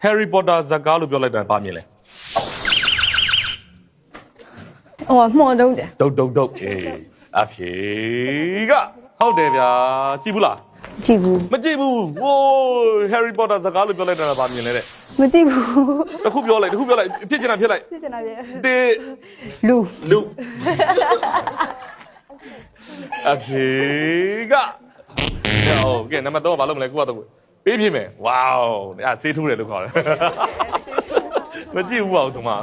Harry Potter ဇာတ်ကားလို့ပြောလိုက်တာဘာမြင်လဲ မှော်တုံးတယ် ဒုတ်အေးအဖြေကဟုတ်တယ်ဗျာကြည့်ဘူးလား ကြည့်ဘူး မကြည့်ဘူးဟိုး Harry Potter ဇာတ်ကားလို့ပြောလိုက်တာဘာမြင်လဲတဲ့ မကြည့်ဘူး တစ်ခုပြောလိုက်ဖြစ်ချင်တာဖြစ်လိုက် ကြည့်ချင်တာပြ တေး လူ အဖြေကဟုတ်ကဲ့နံပါတ်3ကဘာလုပ်မလဲကိုကတော့ပေးပြမယ်ဝေါအဲ့ဆေးထိုးတယ်လို့ခေါ်တယ်မကြည့်ဘူးပါဘူးဒီမှာ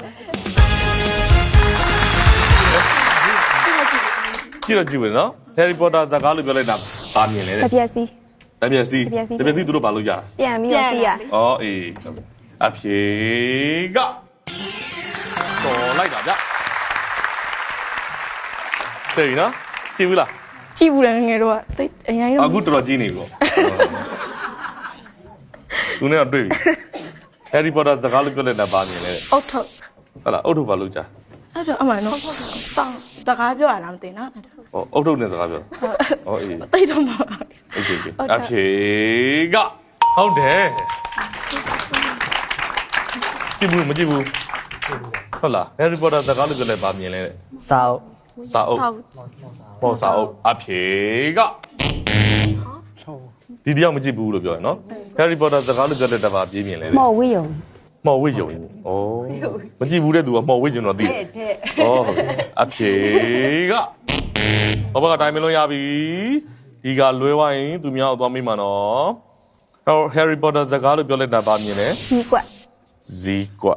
ကြည့်ရနော် Harry Potter ဇာတ်ကားလို့ပြောလိုက်တာဘာမြင်လဲတဲ့ တပြက်စီ တပြက်စီသူတို့ဘာလို့ကြာ ပြန်ပြီးတော့စီးရ ဩအေးအဖြေကတော်လိုက်တာဗျတဲ့နော်ကြည့်ဘူးလား ကြည့်ဘူးတယ်ငယ်တော့တိတ်အရင်တော့ အခုတော်တော်ကြီးနေပြီပေါ့သူနဲ့တော့တွေ့ပြီ Harry Potter ဇာတ်ကားလို့ပြောလိုက်တာဘာမြင်လဲတဲ့ အုတ်ထုတ် ဟုတ်လားအုတ်ထုတ်ဘာလို့ကြာ အဲ့တော့အမှန်တော့တောင်းတကားပြောရလားမသိနော်အဲ့ဒါ ဟောအုတ်ထုတ်နဲ့စကားပြောဩအေး တိတ်တော့မဟုတ် โอเคအဖြေကဟုတ်တယ်ကြည့်ဘူးမကြည့်ဘူးဟုတ်လား Harry Potter ဇာတ်ကားလို့ပြောလိုက်ဘာမြင်လဲတဲ့ စာအုပ် စာအုပ်ဟောစာအုပ်အဖြေကဒီတယောက်မကြည့်ဘူးလို့ပြောရနော် Harry Potter ဇာတ်ကားလို့ပြောလိုက်တာဘာပြေးမြင်လဲတဲ့ မော်ဝေးယုံ မော်ဝိယုံဩမကြည့်ဘူးတဲ့သူကမော်ဝိယုံတော့သိတယ်ဩဟုတ်အဖြေကဘာဘာကတိုင်းမလို့ရပြီဒီကလွဲဝိုင်းသူများကိုသွားမိမှာနော်ဟော Harry Potter ဇာတ်ကားလို့ပြောလိုက်တာဘာမြင်လဲ ဒီကွက် ဇီကွ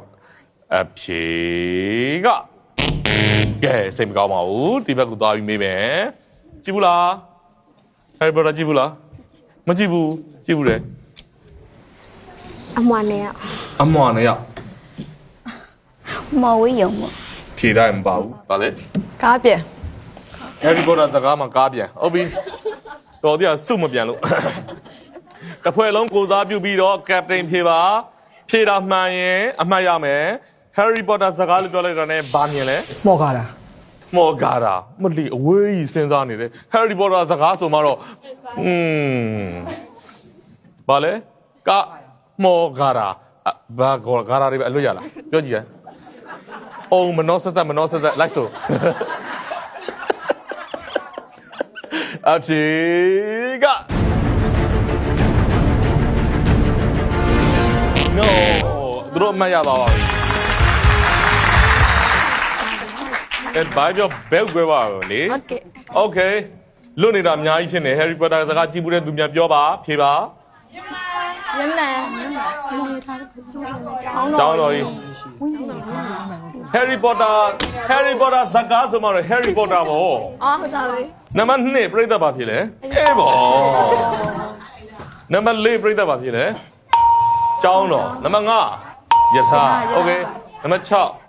အဖြေကကဲစိတ်မကောင်းပါဘူးဒီဘက်ကိုသွားပြီးမေးမယ်ကြည့်ဘူးလား Harry Potter ကြည့်ဘူးလားမကြည့်ဘူးကြည့်ဘူးလေ အမွာနဲ့ရ အမွာနဲ့ရောက် မော်ဝေးယုံပေါ့ ဖြေတိုင်းမပါဘူးဗာလေ ကားပြန် Harry Potter ဇာတ်ကားမှာကားပြန်ဟုတ်ပြီတော်သေးကစုမပြန်လို့တစ်ဖွဲ့လုံးကိုစားပြုပြီးတော့ captain ဖြေပါဖြေတာမှန်ရင်အမှတ်ရမယ် Harry Potter ဇာတ်ကားလို့ပြောလိုက်တာ ਨੇ ဘာမြင်လဲ မော်ကာတာ မော်ဂါရာမလီအဝေးကြီးစဉ်းစားနေတယ် Harry Potter စကားဆိုမှတော့ဘာလဲကမော်ဂါရာဘာဂါရာတွေပဲအလွတ်ရလားပြောကြည့်ရအောင်မနောဆက်လိုက်ဆိုအဖြေက No သူတို့မရပါဘူးအဲ့ဘာပြောဘဲကွဲပါလေ โอเค Okay လွတ်နေတာအများကြီးဖြစ်နေ Harry Potter စကားကြည့်ဘူးတဲ့သူများပြောပါဖြေပါ ညနေကျောင်းတော်ကြီး Harry Potter စကားဆိုမှတော့ Harry Potter ပေါ့ အော်ဟုတ်တာပဲ နံပါတ်2ပြိဿဘာဖြစ်လဲအေးပေါ့နံပါတ်4ပြိဿဘာဖြစ်လဲကျောင်းတော်နံပါတ်5ယထာ Okay နံပါတ်6